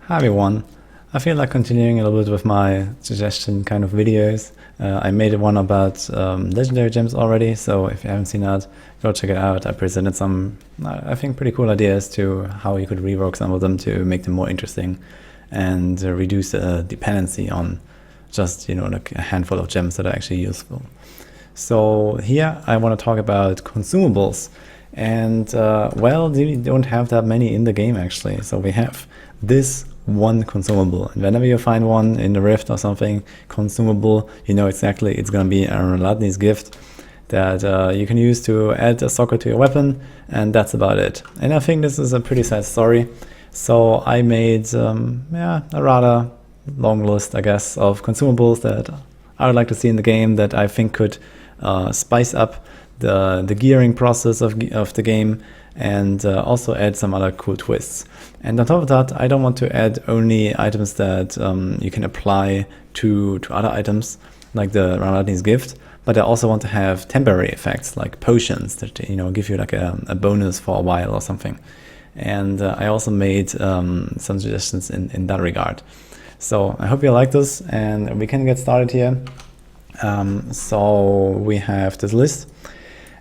Hi everyone. I feel like continuing a little bit with my suggestion kind of videos. I made one about legendary gems already, so if you haven't seen that, go check it out. I presented some, I think, pretty cool ideas to how you could rework some of them to make them more interesting and reduce the dependency on just, like a handful of gems that are actually useful. So here I want to talk about consumables. And well, we don't have that many in the game actually. So we have this one consumable, and whenever you find one in the rift or something consumable, you know exactly it's going to be a Ramaladni's gift that you can use to add a socket to your weapon, and that's about it. And I think this is a pretty sad story, so I made a rather long list, I guess, of consumables that I would like to see in the game that I think could spice up the gearing process of the game, and also add some other cool twists. And on top of that, I don't want to add only items that you can apply to other items, like the Ramaladni's gift, but I also want to have temporary effects, like potions that give you like a bonus for a while or something. And I also made some suggestions in that regard. So I hope you like this, and we can get started here. So we have this list.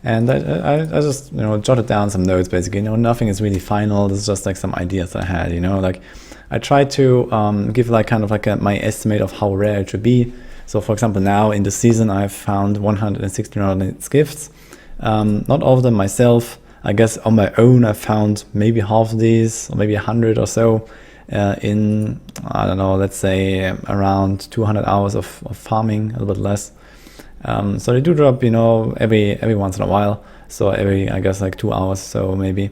And I just jotted down some notes basically. Nothing is really final. This is just like some ideas I had. Like I tried to give like kind of like my estimate of how rare it should be. So for example, now in the season I've found 116 gifts. Not all of them myself. I guess on my own I found maybe half of these, or maybe 100 or so. In I don't know, let's say around 200 hours of farming, a little bit less. So they do drop, every once in a while. So every, I guess, like 2 hours, so maybe.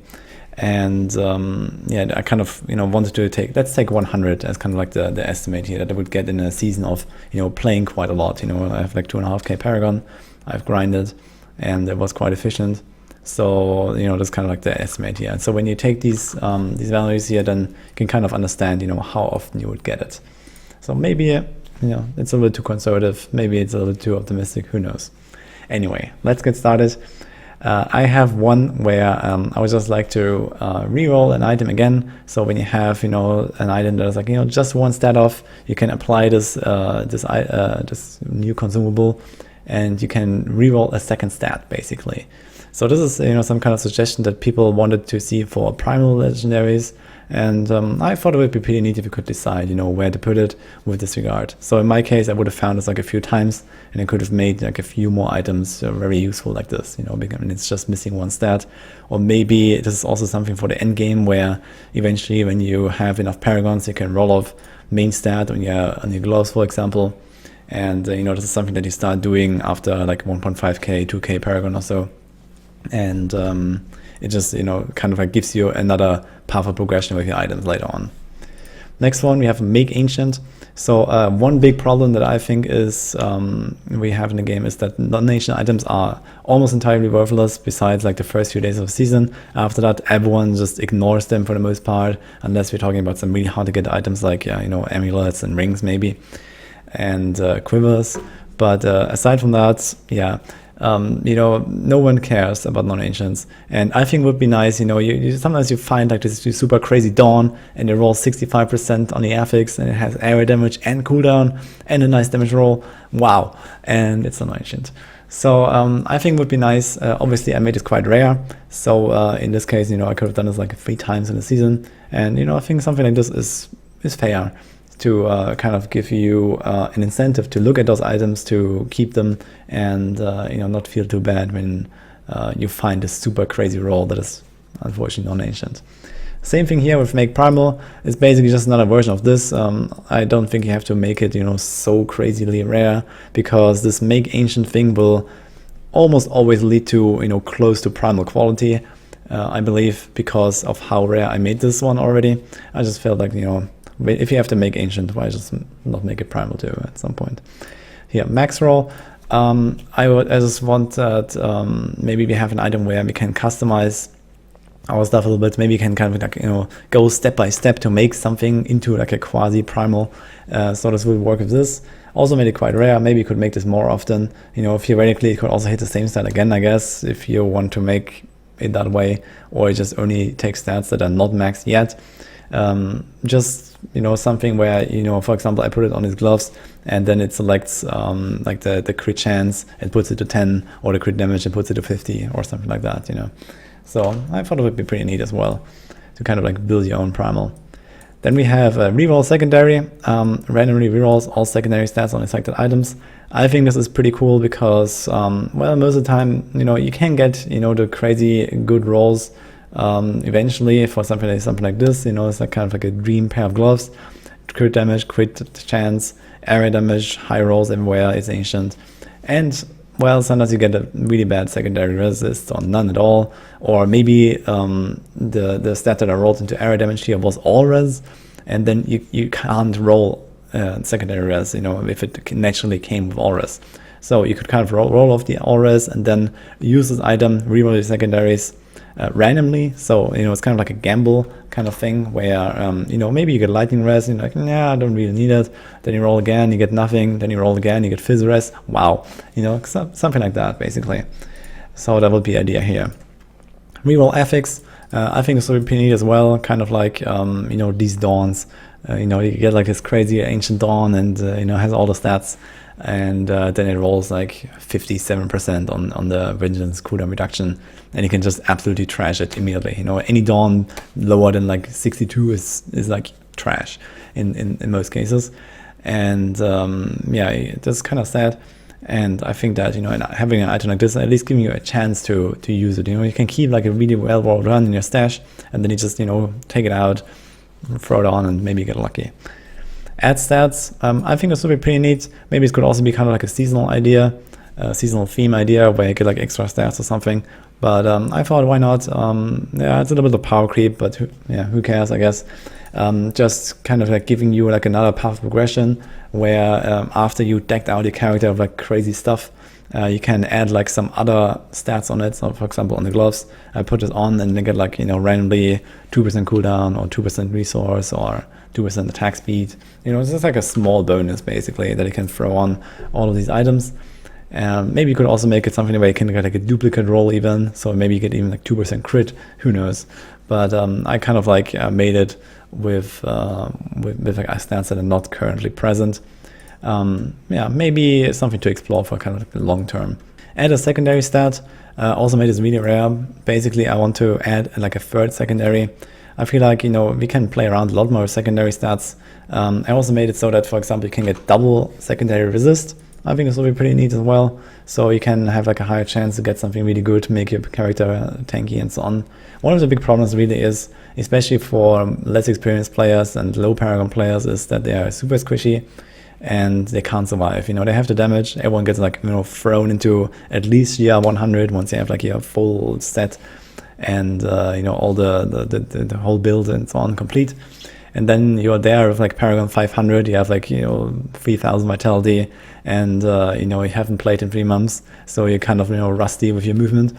And I kind of, wanted to let's take 100 as kind of like the estimate here that I would get in a season of, playing quite a lot. I have like 2.5k Paragon. I've grinded, and it was quite efficient. So, that's kind of like the estimate here. And so when you take these values here, then you can kind of understand, how often you would get it. So maybe it's a little too conservative. Maybe it's a little too optimistic. Who knows? Anyway, let's get started. I have one where I would just like to re-roll an item again. So when you have an item that is like just one stat off, you can apply this this new consumable, and you can re-roll a second stat basically. So this is some kind of suggestion that people wanted to see for Primal legendaries. And I thought it would be pretty neat if you could decide, where to put it with this regard. So in my case, I would have found this like a few times, and I could have made like a few more items very useful like this, because it's just missing one stat. Or maybe this is also something for the end game where eventually when you have enough paragons, you can roll off main stat on your gloves, for example. And, this is something that you start doing after like 1.5k, 2k paragon or so. And it just kind of like gives you another path of progression with your items later on. Next one, we have Make Ancient. So one big problem that I think is we have in the game is that non-ancient items are almost entirely worthless besides like the first few days of the season. After that, everyone just ignores them for the most part, unless we're talking about some really hard to get items like amulets and rings maybe, and quivers. But aside from that, no one cares about non-ancients. And I think it would be nice, you sometimes you find like this super crazy Dawn, and it rolls 65% on the affix, and it has area damage and cooldown and a nice damage roll. Wow. And it's non-ancient. So I think it would be nice. Obviously I made it quite rare. So in this case, I could have done this like 3 times in the season. And I think something like this is fair, to kind of give you an incentive to look at those items, to keep them, and not feel too bad when you find this super crazy roll that is unfortunately non-ancient. Same thing here with Make Primal. It's basically just another version of this. I don't think you have to make it so crazily rare, because this Make Ancient thing will almost always lead to close to primal quality. I believe, because of how rare I made this one already. I just felt like if you have to make ancient, why just not make it primal too at some point? Here, Maxroll. I just want that maybe we have an item where we can customize our stuff a little bit. Maybe you can kind of like go step by step to make something into like a quasi primal. So this will work with this. Also made it quite rare. Maybe you could make this more often. Theoretically, it could also hit the same stat again, I guess, if you want to make it that way, or it just only takes stats that are not maxed yet. Just you know, something where, you know, for example, I put it on his gloves and then it selects like the crit chance and puts it to 10, or the crit damage and puts it to 50 or something like that, you know. So I thought it would be pretty neat as well to kind of like build your own primal. Then we have a reroll secondary, randomly rerolls all secondary stats on selected items. I think this is pretty cool because, well, most of the time, you know, you can get, you know, the crazy good rolls eventually for something like this. You know, it's like kind of like a dream pair of gloves. Crit damage, crit chance, area damage, high rolls everywhere. It's ancient, and well, sometimes you get a really bad secondary resist or none at all, or maybe the stat that I rolled into area damage here was all res, and then you can't roll secondary res, you know, if it naturally came with all res. So you could kind of roll off the all res and then use this item, reroll the secondaries randomly. So, you know, it's kind of like a gamble kind of thing where, you know, maybe you get lightning res and you're like, nah, I don't really need it. Then you roll again, you get nothing. Then you roll again, you get fizz res. Wow. You know, something like that, basically. So that would be the idea here. Reroll affix. I think this would be pretty neat as well. Kind of like, you know, these dawns. You know, you get like this crazy ancient dawn and, you know, has all the stats. And then it rolls like 57% on the vengeance cooldown reduction, and you can just absolutely trash it immediately. You know, any dawn lower than like 62 is like trash in most cases. And yeah, that's kind of sad. And I think that, you know, having an item like this at least giving you a chance to use it. You know, you can keep like a really well run in your stash, and then you just, you know, take it out, throw it on, and maybe get lucky. Add stats, I think this would be pretty neat. Maybe it could also be kind of like a seasonal idea, seasonal theme idea where you get like extra stats or something. But I thought, why not? Yeah, it's a little bit of power creep, but who cares, I guess. Just kind of like giving you like another path of progression where after you decked out your character with like crazy stuff, you can add like some other stats on it. So for example, on the gloves, I put it on and they get like, you know, randomly 2% cooldown or 2% resource or 2% attack speed. You know, it's just like a small bonus basically that you can throw on all of these items. Maybe you could also make it something where you can get like a duplicate roll even. So maybe you get even like 2% crit, who knows. But I kind of like made it with like stats that are not currently present. Yeah, maybe something to explore for kind of like long term. Add a secondary stat. Also made this really rare. Basically, I want to add like a third secondary. I feel like, you know, we can play around a lot more with secondary stats. I also made it so that, for example, you can get double secondary resist. I think this will be pretty neat as well. So you can have like a higher chance to get something really good to make your character tanky and so on. One of the big problems really is, especially for less experienced players and low Paragon players, is that they are super squishy and they can't survive. You know, they have the damage. Everyone gets like, you know, thrown into at least year 100 once they have like your full set and you know, all the whole build and so on complete. And then you're there with like Paragon 500, you have like, you know, 3000 vitality, and you know, you haven't played in 3 months, so you're kind of, you know, rusty with your movement,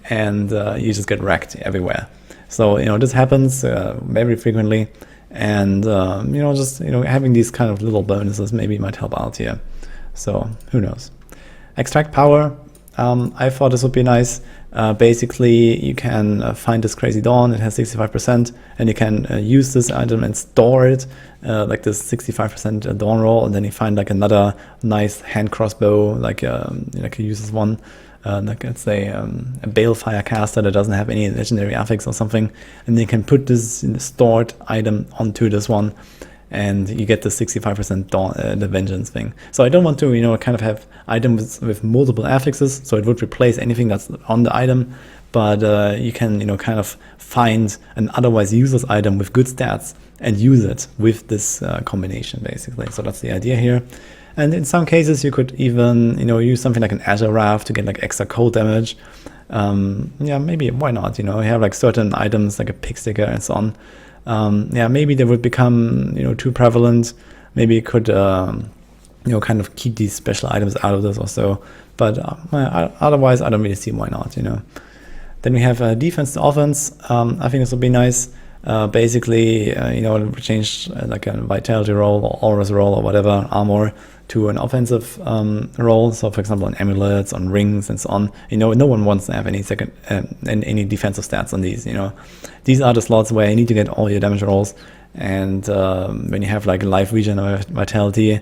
and you just get wrecked everywhere. So, you know, this happens very frequently, and you know, just, you know, having these kind of little bonuses maybe might help out here. So who knows? Extract power. I thought this would be nice. Basically, you can find this crazy dawn. It has 65%, and you can use this item and store it, like this 65% dawn roll, and then you find like another nice hand crossbow, like you use this one, like let's say a balefire caster that doesn't have any legendary affix or something, and then you can put this stored item onto this one, and you get the 65% dawn, the vengeance thing. So I don't want to, you know, kind of have items with multiple affixes, so it would replace anything that's on the item, but you can, you know, kind of find an otherwise useless item with good stats and use it with this combination, basically. So that's the idea here. And in some cases, you could even, you know, use something like an Azure Raft to get like extra cold damage. Yeah, maybe, why not? You know, you have like certain items like a pig sticker and so on. Yeah, maybe they would become, you know, too prevalent. Maybe it could, you know, kind of keep these special items out of this or so. But otherwise, I don't really see why not, you know. Then we have defense to offense. I think this would be nice. Basically, you know, change like a vitality roll or auras roll or whatever, armor, to an offensive role. So for example, on amulets, on rings and so on. You know, no one wants to have any any defensive stats on these. You know, these are the slots where you need to get all your damage rolls, and when you have like life regen or vitality,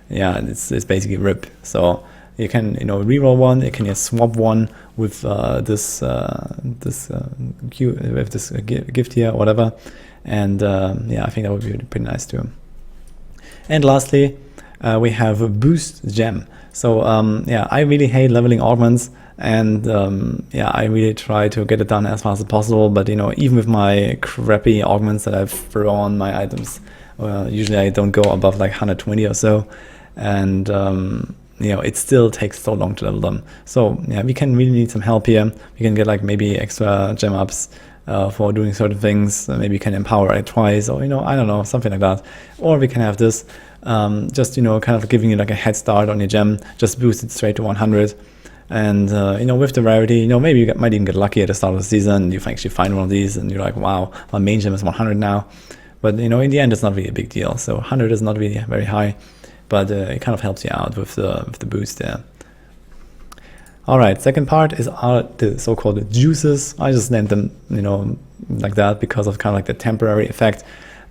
yeah, it's basically RIP. So you can reroll one, you can just swap one with this gift here or whatever, and yeah, I think that would be pretty nice too. And lastly, we have a boost gem. So yeah, I really hate leveling augments, and yeah, I really try to get it done as fast as possible. But even with my crappy augments that I throw on my items, usually I don't go above like 120 or so, and it still takes so long to level them. So yeah, we can really need some help here. We can get like maybe extra gem ups for doing certain things. Maybe you can empower it twice, or I don't know, something like that. Or we can have this just kind of giving you like a head start on your gem, just boost it straight to 100. And with the rarity, maybe you might even get lucky at the start of the season. You actually find one of these and you're like, wow, my main gem is 100 now. But in the end, it's not really a big deal. So 100 is not really very high, but it kind of helps you out with the boost there. All right, second part is the so-called juices. I just named them, like that because of kind of like the temporary effect.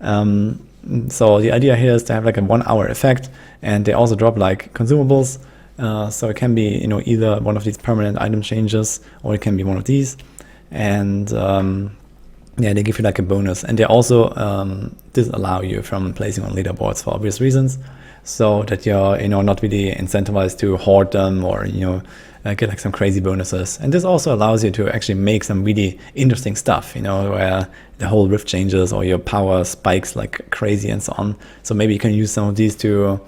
So the idea here is to have like a 1 hour effect, and they also drop like consumables. So it can be, either one of these permanent item changes, or it can be one of these. And yeah, they give you like a bonus, and they also disallow you from placing on leaderboards for obvious reasons, so that you're not really incentivized to hoard them or get like some crazy bonuses. And this also allows you to actually make some really interesting stuff, where the whole rift changes or your power spikes like crazy and so on. So maybe you can use some of these to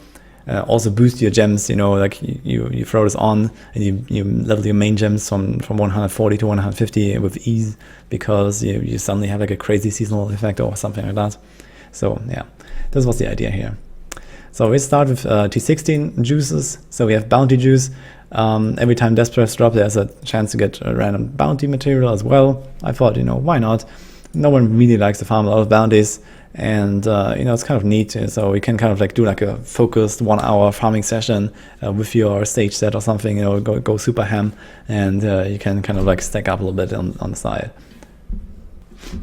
also boost your gems, like you throw this on and you level your main gems from 140 to 150 with ease, because you suddenly have like a crazy seasonal effect or something like that. So yeah, this was the idea here. So we start with T16 juices. So we have bounty juice. Every time death threats drop, there's a chance to get a random bounty material as well. I thought, why not? No one really likes to farm a lot of bounties, and it's kind of neat. So we can kind of like do like a focused 1 hour farming session with your stage set or something. Go super ham, and you can kind of like stack up a little bit on the side.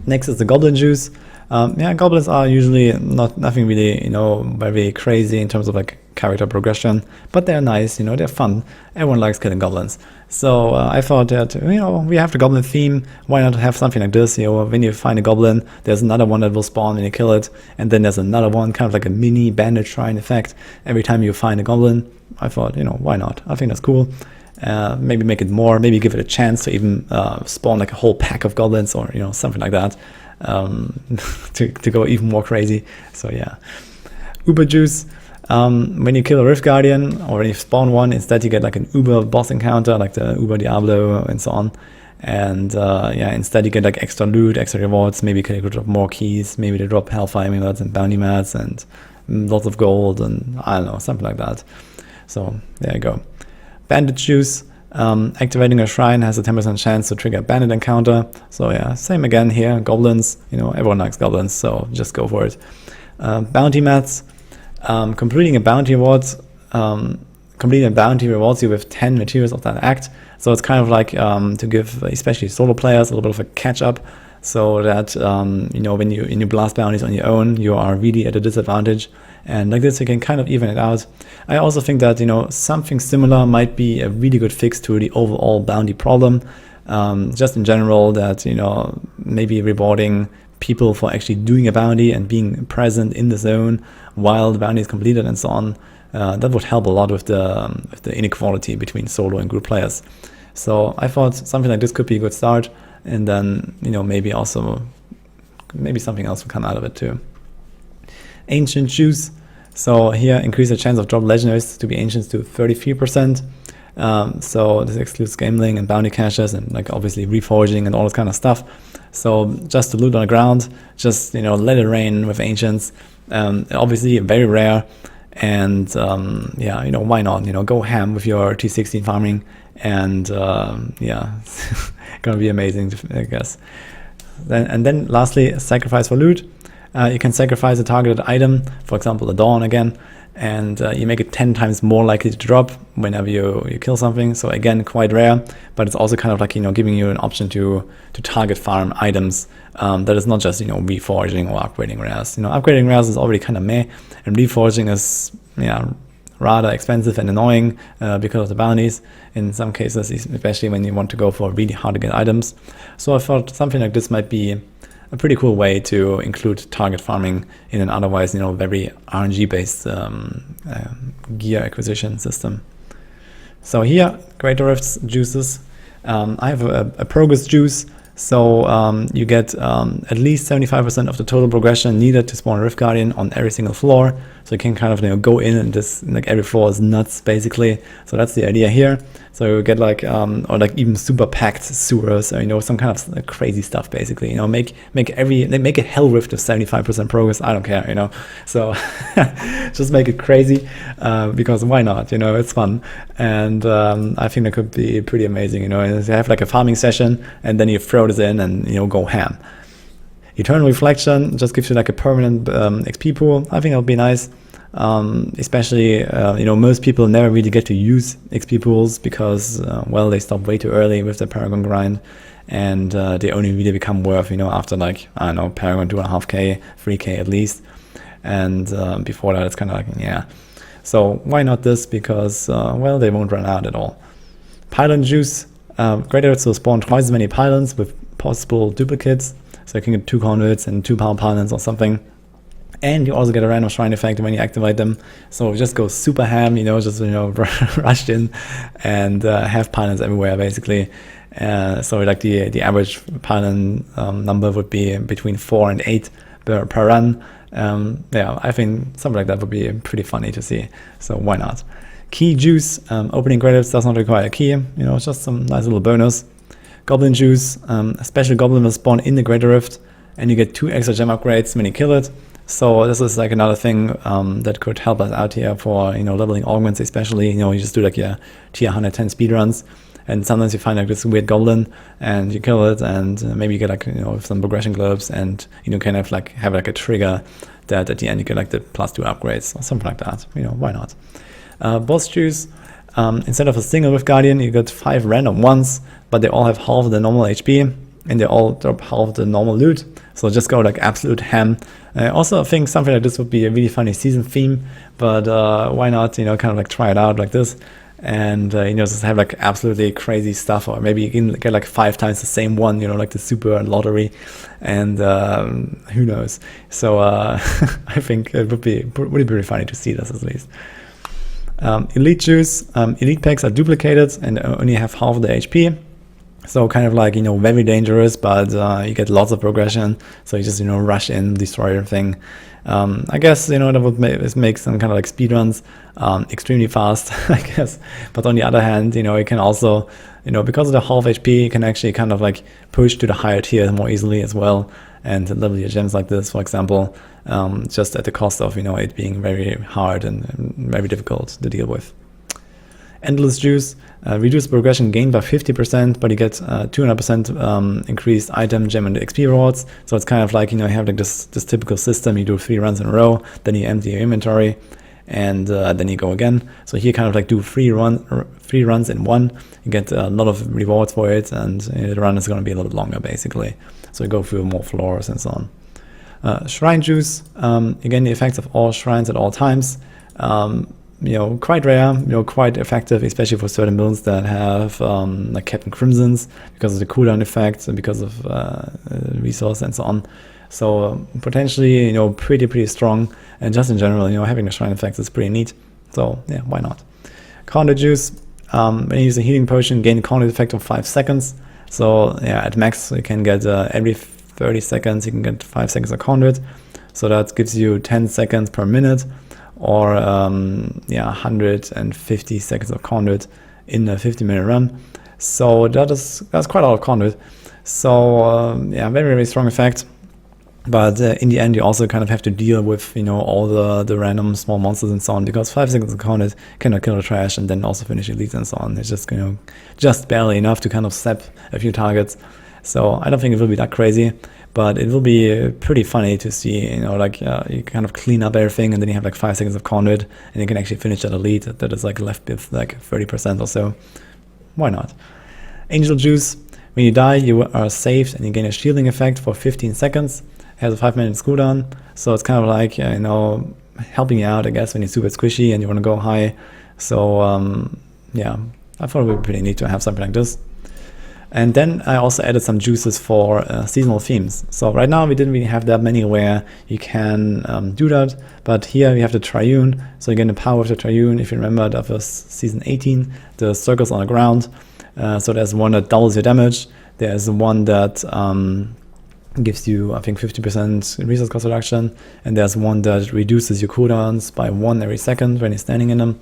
Next is the goblin juice. Yeah, goblins are usually nothing really, very crazy in terms of like character progression, but they're nice, they're fun. Everyone likes killing goblins. So I thought that, we have the goblin theme. Why not have something like this? When you find a goblin, there's another one that will spawn when you kill it, and then there's another one, kind of like a mini bandit shrine effect every time you find a goblin. I thought, why not? I think that's cool. Maybe make it more, maybe give it a chance to even spawn like a whole pack of goblins, or something like that, to go even more crazy. So yeah, Uber juice. When you kill a Rift Guardian, or when you spawn one, instead you get like an Uber boss encounter, like the Uber Diablo and so on. And yeah, instead you get like extra loot, extra rewards. Maybe you can drop more keys. Maybe they drop Hellfire amulets and bounty mats and lots of gold, and I don't know, something like that. So there you go. Bandit juice. Activating a shrine has a 10% chance to trigger a bandit encounter. So yeah, same again here. Goblins, everyone likes goblins, so just go for it. Bounty mats. Completing a bounty rewards you with 10 materials of that act. So it's kind of like to give especially solo players a little bit of a catch up, so that when you blast bounties on your own, you are really at a disadvantage. And like this, you can kind of even it out. I also think that something similar might be a really good fix to the overall bounty problem. Just in general, that maybe rewarding people for actually doing a bounty and being present in the zone while the bounty is completed and so on. That would help a lot with the inequality between solo and group players. So I thought something like this could be a good start, and then maybe something else will come out of it too. Ancient juice. So here, increase the chance of drop legendaries to be ancients to 33%. So this excludes gambling and bounty caches and like obviously reforging and all this kind of stuff. So just to loot on the ground, just let it rain with ancients. Obviously very rare, and yeah, why not? Go ham with your T16 farming, and yeah, it's gonna be amazing, I guess. Then lastly, sacrifice for loot. You can sacrifice a targeted item, for example, a dawn again, and you make it 10 times more likely to drop whenever you kill something. So again, quite rare, but it's also kind of like, giving you an option to target farm items that is not just, reforging or upgrading rares. Upgrading rares is already kind of meh, and reforging is, rather expensive and annoying because of the bounties in some cases, especially when you want to go for really hard to get items. So I thought something like this might be a pretty cool way to include target farming in an otherwise, very RNG-based gear acquisition system. So here, Greater Rifts juices. I have a progress juice. So you get at least 75% of the total progression needed to spawn a Rift Guardian on every single floor. So you can kind of go in and just like every floor is nuts basically. So that's the idea here. So you get like or like even super packed sewers, or some kind of crazy stuff basically. Make a hell rift of 75% progress. I don't care, So just make it crazy because why not? It's fun, and I think that could be pretty amazing. You have like a farming session, and then you throw this in and go ham. Eternal Reflection just gives you like a permanent XP pool. I think that'll be nice. Especially most people never really get to use XP pools because they stop way too early with the Paragon grind, and they only really become worth after like, I don't know, Paragon 2.5k, 3k at least, and before that it's kind of like, yeah. So why not this? Because they won't run out at all. Pylon juice. Greater Rifts will spawn twice as many pylons with possible duplicates, so you can get 2 conduits and 2 power pylons or something. And you also get a random shrine effect when you activate them. So just go super ham, just rushed in and have pylons everywhere basically. So like the average pylon number would be between 4 and 8 per run. I think something like that would be pretty funny to see. So why not? Key juice. Opening Greater Rifts does not require a key. It's just some nice little bonus. Goblin juice. A special goblin will spawn in the Greater Rift, and you get 2 extra gem upgrades when you kill it. So this is like another thing that could help us out here for leveling augments, especially. You just do like your tier 110 speedruns, and sometimes you find like this weird goblin and you kill it, and maybe you get like some progression globes, and kind of like have like a trigger that at the end you get like the +2 upgrades or something like that. Why not? Boss juice. Instead of a single Rift Guardian, you get 5 random ones, but they all have half the normal HP, and they all drop half the normal loot. So just go like absolute ham. I also think something like this would be a really funny season theme, but why not, kind of like try it out like this, and just have like absolutely crazy stuff, or maybe you can get like 5 times the same one, like the super lottery, and who knows. So I think it would be pretty funny to see this at least. Elite juice. Elite packs are duplicated and only have half the HP. So kind of like, very dangerous, but you get lots of progression. So you just, rush in, destroy everything. I guess, that would make some kind of like speedruns extremely fast, I guess. But on the other hand, you can also, because of the half HP, you can actually kind of like push to the higher tier more easily as well, and level your gems like this, for example, just at the cost of, it being very hard and very difficult to deal with. Endless juice. Reduce progression gained by 50%, but you get 200% increased item, gem, and XP rewards. So it's kind of like, you have like this typical system. You do 3 runs in a row, then you empty your inventory, and then you go again. So here kind of like do 3 runs in one. You get a lot of rewards for it, and the run is going to be a little bit longer basically. So you go through more floors and so on. Shrine juice. Again, the effects of all shrines at all times. Quite rare, quite effective, especially for certain builds that have like Captain Crimson's, because of the cooldown effects and because of resource and so on. So potentially, pretty strong, and just in general, having the shrine effects is pretty neat. So yeah, why not? Conduit juice. When you use a healing potion, gain a conduit effect of 5 seconds. So yeah, at max you can get every 30 seconds you can get 5 seconds of conduit. So that gives you 10 seconds per minute, or 150 seconds of conduit in a 50-minute run. So that's quite a lot of conduit. So very, very strong effect. But in the end, you also kind of have to deal with all the random small monsters and so on, because 5 seconds of conduit cannot kill the trash and then also finish elites and so on. It's just just barely enough to kind of sap a few targets. So I don't think it will be that crazy. but it will be pretty funny to see, you know, like you kind of clean up everything, and then you have like 5 seconds of conduit, and you can actually finish that elite that is like left with like 30% or so. Why not? Angel Juice. When you die, you are saved, and you gain a shielding effect for 15 seconds. It has a 5-minute cooldown, so it's kind of like, you know, helping you out, I guess, when you're super squishy and you want to go high. So yeah, I thought it would be pretty neat to have something like this. And then I also added some juices for seasonal themes. So right now we didn't really have that many where you can do that, but here we have the Triune. So again, the power of the Triune, if you remember, that was season 18, the circles on the ground. So there's one that doubles your damage. There's one that gives you, I think, 50% resource cost reduction, and there's one that reduces your cooldowns by 1 every second when you're standing in them.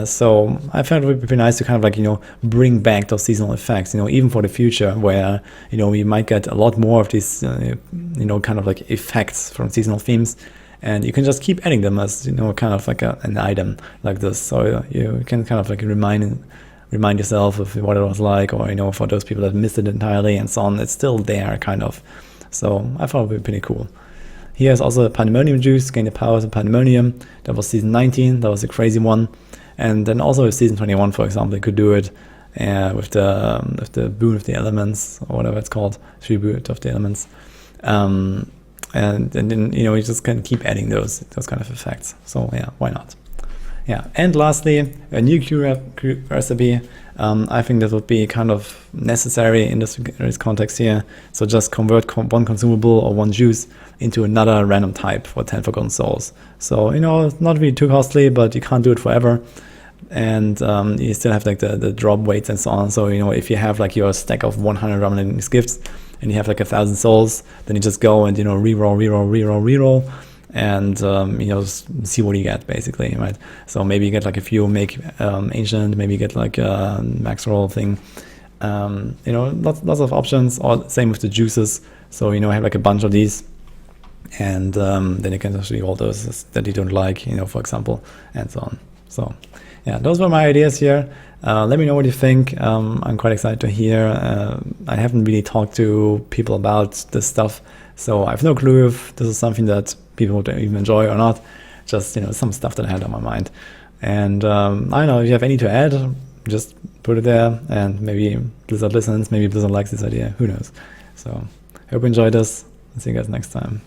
So I felt it would be pretty nice to kind of like, you know, bring back those seasonal effects, you know, even for the future, where, you know, we might get a lot more of these, you know, kind of like effects from seasonal themes, and you can just keep adding them as, you know, kind of like an item like this. So you can kind of like remind yourself of what it was like, or, you know, for those people that missed it entirely and so on, it's still there kind of. So I thought it would be pretty cool. Here's also a Pandemonium Juice, gain the powers of Pandemonium. That was season 19, that was a crazy one. And then also with season 21, for example, you could do it with the Boon of the Elements, or whatever it's called, Tribute of the Elements. And then, you know, you just can keep adding those kind of effects. So yeah, why not? Yeah, and lastly, a new Q recipe. I think that would be kind of necessary in this context here. So just convert one consumable or one juice into another random type for 10 forgotten souls. So, you know, it's not really too costly, but you can't do it forever. And you still have like the drop weights and so on. So, you know, if you have like your stack of 100 Ramaladni gifts and you have like 1,000 souls, then you just go and, you know, reroll. And you know, see what you get basically, right? So maybe you get like, if you make ancient, maybe you get like a Maxroll thing. You know, lots of options. Or same with the juices. So, you know, have like a bunch of these, and then you can just reroll those that you don't like, you know, for example, and so on. So yeah, those were my ideas here. Let me know what you think. I'm quite excited to hear. I haven't really talked to people about this stuff, so I have no clue if this is something that people would even enjoy or not. Just, you know, some stuff that I had on my mind. And I don't know, if you have any to add, just put it there, and maybe Blizzard listens, maybe Blizzard likes this idea, who knows. So hope you enjoyed this. See you guys next time.